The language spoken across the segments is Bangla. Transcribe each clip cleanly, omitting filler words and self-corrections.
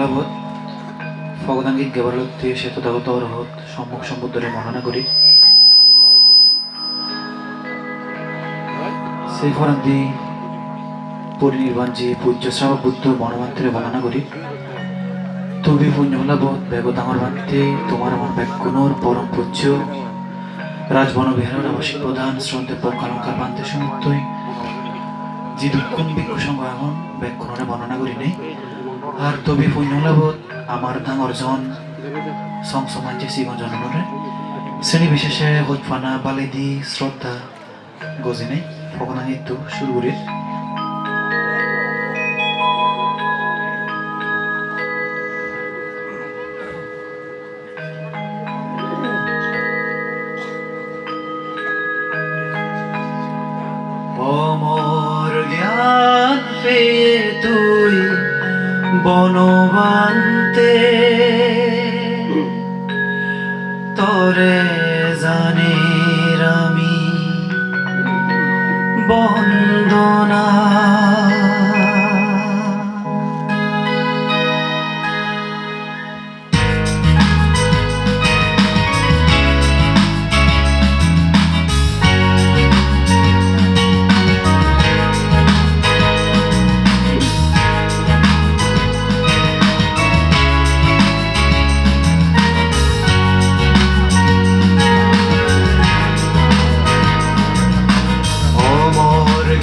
পুণ্যলাভত ভগদাঙ্গিক গেবারতে সে তথাগত অরহত সম্মুখ সম্বুদ্ধরে মননা করি সেই ফরান্তি পরিনির্বাণ যে পূজ্য শ্রাবক বুদ্ধ মনোমান্ত্রে বর্ণনা করি তুমি পুণ্যলাভত বেগদাঙর বান্তে তোমার আমার ব্যাকুণর পরম পূজ্য রাজবন বিহারের আবাসিক প্রধান শ্রদ্ধে পঙ্কালঙ্কার বান্তে সমুদ্রই যে দুঃখুন ভিক্ষু সংঘ এখন ব্যাকুণরে বর্ণনা করি নেই আর তবে পুণ্যলাভত আমার দাং অর্জন সংসমান যে সিগন জন্মরে শ্রেণী বিশেষে হইফানা বালেদি শ্রদ্ধা গজি নেই ভগনাঙ্গিত শুরু করি অমর জ্ঞান পেয়ে তুই বনবান্তে তরে জানির আমি বন্দনা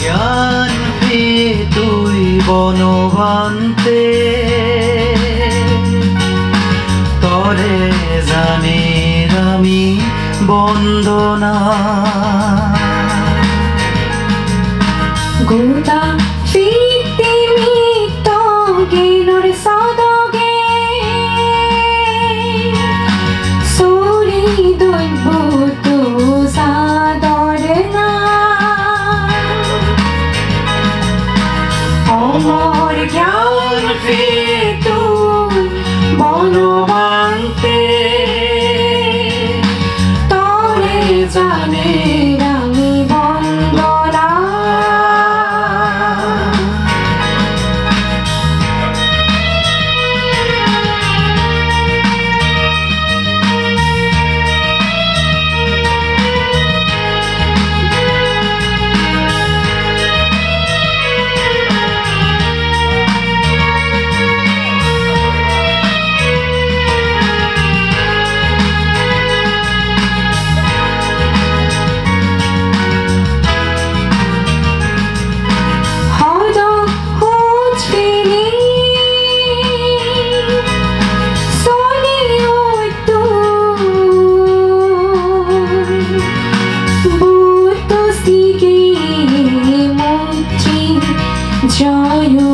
জ্ঞান পেয়ে তুই বনবান্তে তরে জানির আমি বন্দনা গোটা ফিতে মিত গেনর সদগে সরি দৈব তু সাদর না অমর জ্ঞান পেয়ে তুই বনবান্তে তরে জানে আমি বন্দনা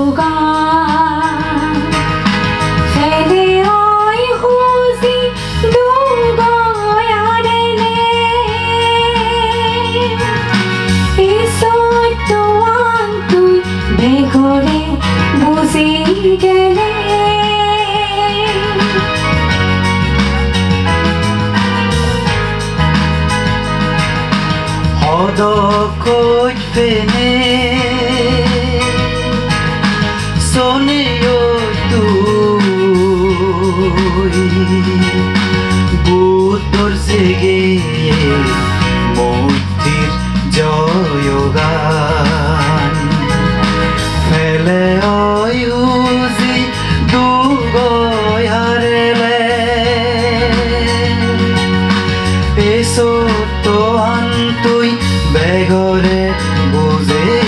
জয়গান ফেলে হয় হুজি দুগয়ারেলে এসত তুই বেঘরে বুঝি গেলে হদ কই ফেনে সোনিও তুই বুদ্ধর সেগে মূর্তির জয়গান ফেলে ওই হুজি দুগয়ারেলে এসো তো আন তুই বেগরে বুঝে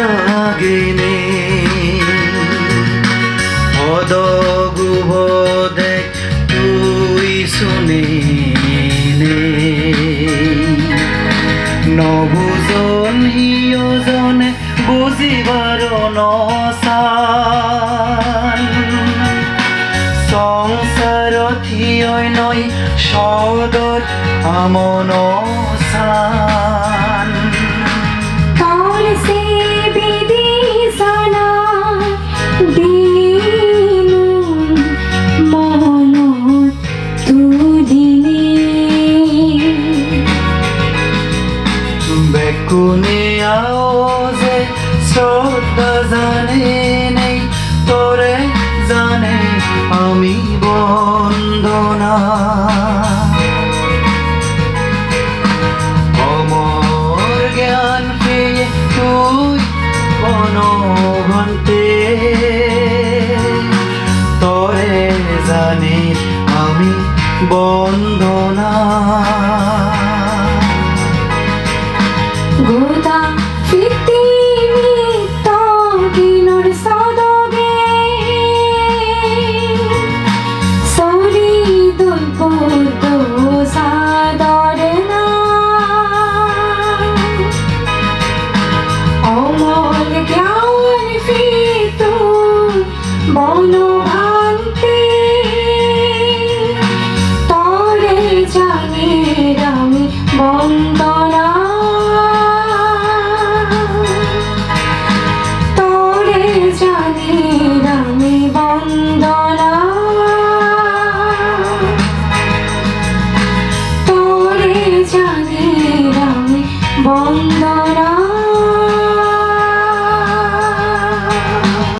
লাগেনে অদগুবদে তুই শুনে নবুজন হিয়জনে বুঝিবার নসান সংসার থিয় নয় সদর আমন সান তোর সে বিদিশনা দিনু মনত তুদিনে বেকুনে আওয়াজে শ্রদ্ধা জানে নেই তোরে জানে আমি বন্দনা অমর জ্ঞান পেয়ে তুই বনভন্তে তোরে জানে আমি বন্দনা গোদা ফিতি মিত্ত কিনর সদগে সরি দুলপুত সাদর না অমল জ্ঞান ফিত বলো